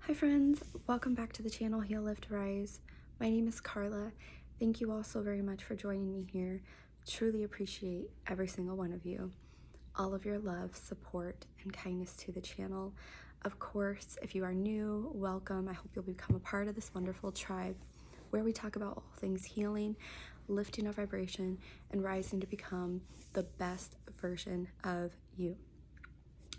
Hi friends, welcome back to the channel Heal Lift Rise. My name is Carla. Thank you all so very much for joining me here. Truly appreciate every single one of you. All of your love, support, and kindness to the channel. Of course, if you are new, welcome. I hope you'll become a part of this wonderful tribe where we talk about all things healing, lifting our vibration, and rising to become the best version of you.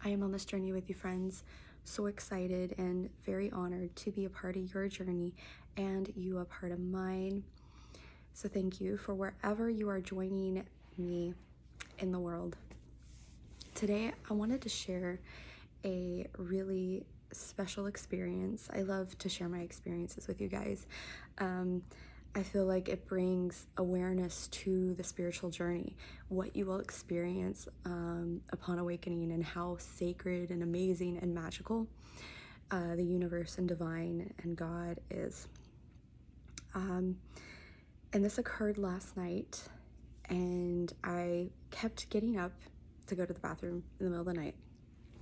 I am on this journey with you, friends. So excited and very honored to be a part of your journey and you a part of mine. So thank you for wherever you are joining me in the world. Today, I wanted to share a really special experience. I love to share my experiences with you guys. I feel like it brings awareness to the spiritual journey, what you will experience upon awakening, and how sacred and amazing and magical the universe and divine and God is. And this occurred last night, and I kept getting up to go to the bathroom in the middle of the night.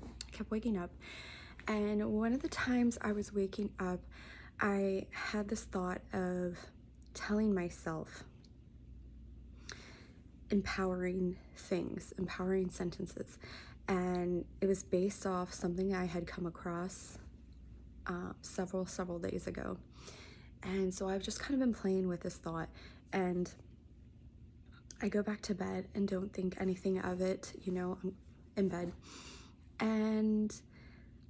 I kept waking up, and one of the times I was waking up, I had this thought of telling myself empowering things, empowering sentences, and it was based off something I had come across several days ago. And so I've just kind of been playing with this thought, and I go back to bed and don't think anything of it. I'm in bed, and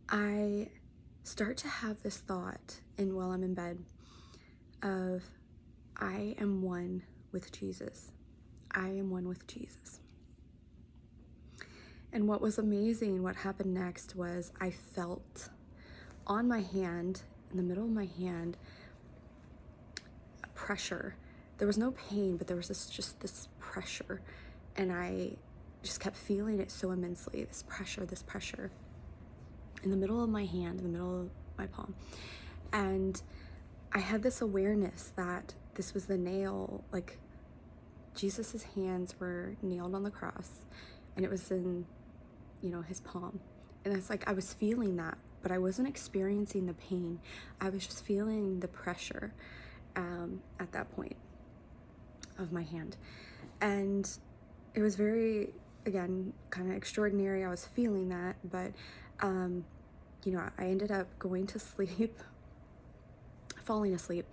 I start to have this thought, and while I'm in bed, of I am one with Jesus. I am one with Jesus. And what was amazing, what happened next, was I felt on my hand, in the middle of my hand, pressure. There was no pain, but there was this pressure, and I just kept feeling it so immensely, this pressure in the middle of my hand, in the middle of my palm. And I had this awareness that this was the nail, like Jesus's hands were nailed on the cross, and it was in, his palm. And it's like I was feeling that, but I wasn't experiencing the pain. I was just feeling the pressure at that point of my hand. And it was very, again, kind of extraordinary. I was feeling that, but, I ended up going to sleep, falling asleep.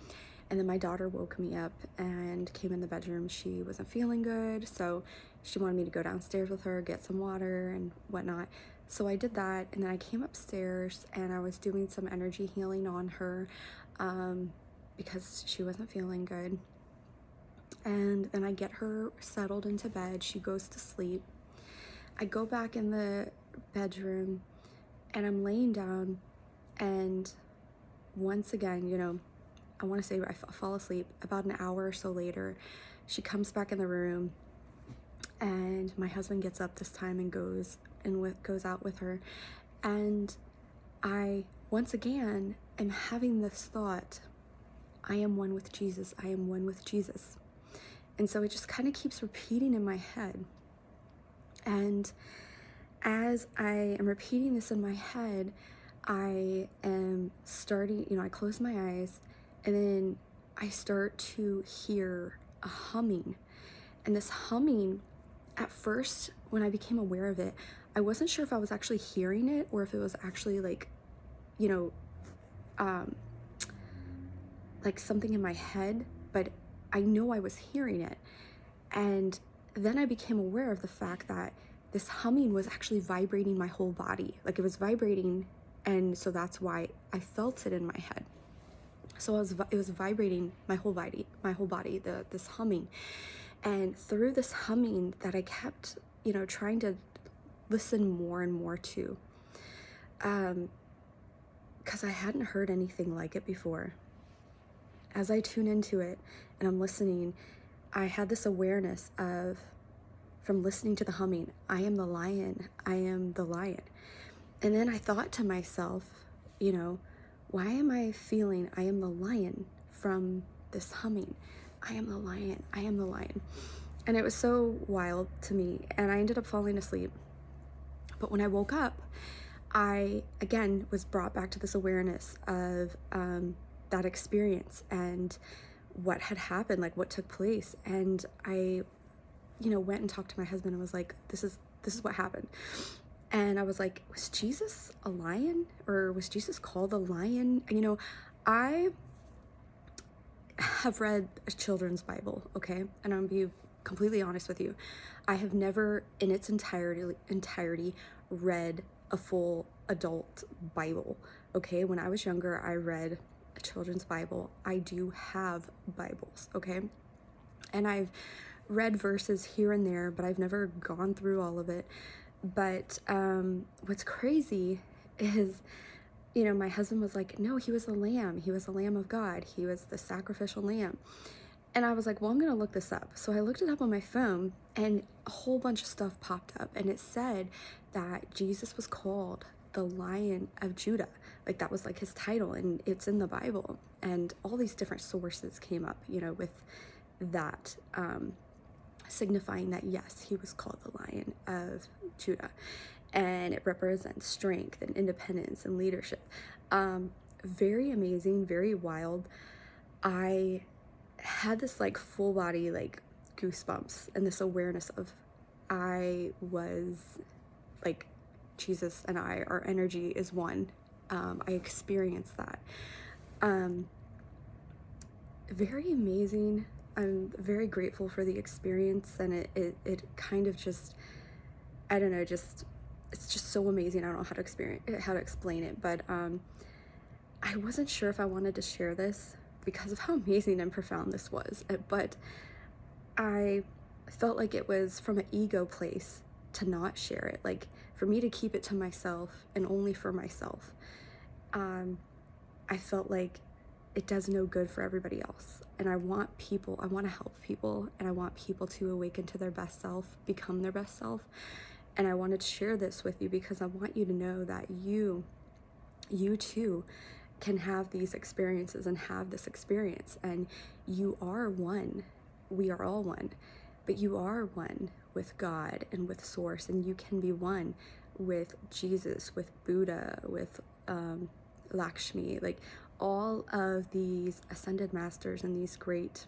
And then my daughter woke me up and came in the bedroom. She wasn't feeling good, so she wanted me to go downstairs with her, get some water and whatnot. So I did that, and then I came upstairs and I was doing some energy healing on her because she wasn't feeling good. And then I get her settled into bed. She goes to sleep. I go back in the bedroom and I'm laying down, and once again, I want to say I fall asleep. About an hour or so later, she comes back in the room, and my husband gets up this time and goes out with her. And I, once again, am having this thought, I am one with Jesus. I am one with Jesus. And so it just kind of keeps repeating in my head. And as I am repeating this in my head, I am starting, I close my eyes, and then I start to hear a humming. And this humming, at first, when I became aware of it, I wasn't sure if I was actually hearing it or if it was actually like something in my head, but I know I was hearing it. And then I became aware of the fact that this humming was actually vibrating my whole body. Like, it was vibrating, and so that's why I felt it in my head. So it was vibrating my whole body, this humming. And through this humming that I kept, trying to listen more and more to, because I hadn't heard anything like it before. As I tune into it and I'm listening, I had this awareness of, from listening to the humming, I am the lion, I am the lion. And then I thought to myself, why am I feeling I am the lion from this humming? I am the lion, I am the lion. And it was so wild to me, and I ended up falling asleep. But when I woke up, I, again, was brought back to this awareness of that experience and what had happened, like what took place. And I, went and talked to my husband and was like, this is what happened. And I was like, was Jesus a lion, or was Jesus called a lion? I have read a children's Bible, okay? And I'm gonna be completely honest with you. I have never in its entirety read a full adult Bible, okay? When I was younger, I read a children's Bible. I do have Bibles, okay? And I've read verses here and there, but I've never gone through all of it. But what's crazy is, my husband was like, no, he was a lamb. He was a lamb of God. He was the sacrificial lamb. And I was like, well, I'm going to look this up. So I looked it up on my phone, and a whole bunch of stuff popped up. And it said that Jesus was called the Lion of Judah. Like, that was like his title, and it's in the Bible. And all these different sources came up, with that, signifying that, yes, he was called the Lion of Judah. And it represents strength and independence and leadership. Very amazing, very wild. I had this like full body like goosebumps and this awareness of I was like Jesus and our energy is one. I experienced that. Very amazing. I'm very grateful for the experience, and it kind of just, I don't know, just it's just so amazing. I don't know how to explain it, but I wasn't sure if I wanted to share this because of how amazing and profound this was, but I felt like it was from an ego place to not share it, like for me to keep it to myself and only for myself. I felt like it does no good for everybody else, and I want to help people, and I want people to awaken to their best self, become their best self. And I wanted to share this with you because I want you to know that you too can have these experiences and have this experience, and you are one. We are all one, but you are one with God and with Source, and you can be one with Jesus, with Buddha, with Lakshmi, like all of these ascended masters and these great,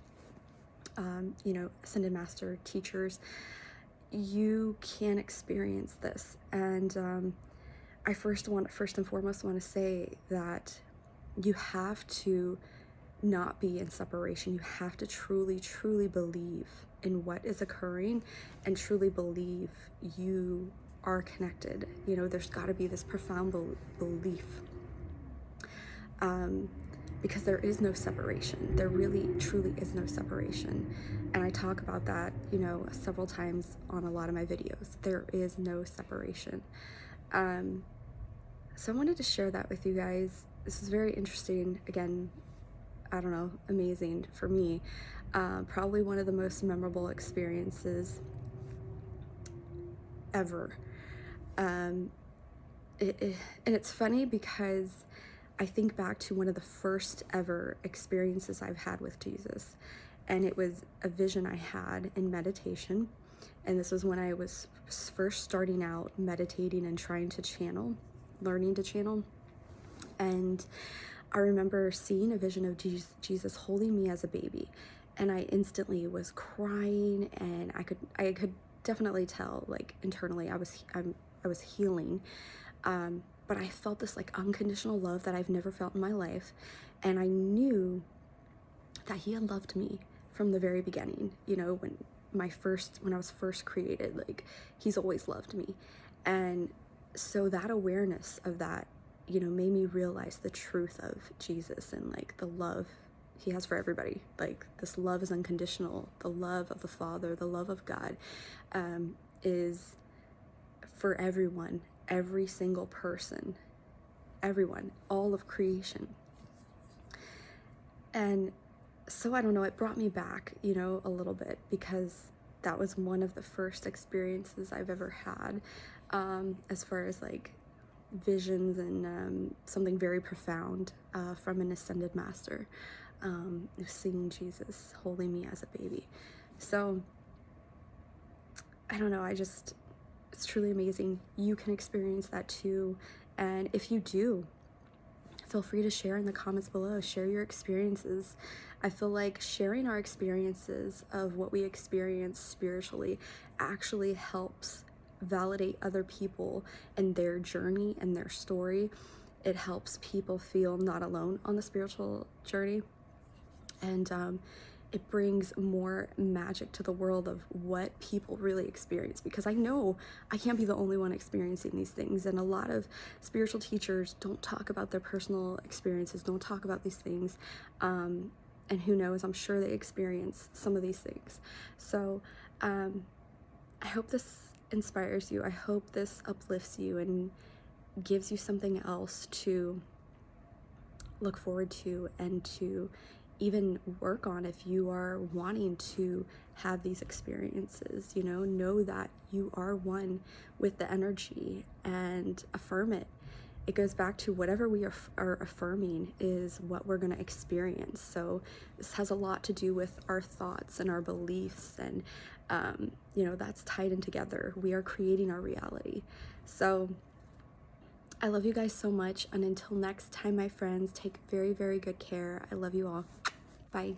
ascended master teachers. You can experience this, and I first and foremost want to say that you have to not be in separation. You have to truly believe in what is occurring, and truly believe you are connected. There's got to be this profound belief, because there is no separation. There really truly is no separation, and I talk about that several times on a lot of my videos. There is no separation. So I wanted to share that with you guys. This is very interesting. Again, I don't know, amazing for me. Probably one of the most memorable experiences ever. And it's funny because I think back to one of the first ever experiences I've had with Jesus, and it was a vision I had in meditation. And this was when I was first starting out meditating and trying to channel, learning to channel. And I remember seeing a vision of Jesus holding me as a baby, and I instantly was crying, and I could definitely tell, like, internally I was healing, but I felt this like unconditional love that I've never felt in my life, and I knew that he had loved me from the very beginning. When I was first created, like, he's always loved me. And so that awareness of that, made me realize the truth of Jesus and like the love he has for everybody. Like, this love is unconditional. The love of the Father, the love of God, is for everyone, every single person, everyone, all of creation. And so I don't know, it brought me back, a little bit, because that was one of the first experiences I've ever had, as far as like visions and something very profound from an ascended master, seeing Jesus holding me as a baby. So I don't know, it's truly amazing. You can experience that too, And if you do, feel free to share in the comments below. Share your experiences. I feel like sharing our experiences of what we experience spiritually actually helps validate other people and their journey and their story. It helps people feel not alone on the spiritual journey. And it brings more magic to the world of what people really experience, because I know I can't be the only one experiencing these things, and a lot of spiritual teachers don't talk about their personal experiences, don't talk about these things, and who knows, I'm sure they experience some of these things. So I hope this inspires you. I hope this uplifts you and gives you something else to look forward to and to even work on if you are wanting to have these experiences. Know that you are one with the energy and affirm it. It goes back to whatever we are affirming is what we're going to experience. So this has a lot to do with our thoughts and our beliefs, and that's tied in together. We are creating our reality. So I love you guys so much, and until next time, my friends, take very, very good care. I love you all. Bye.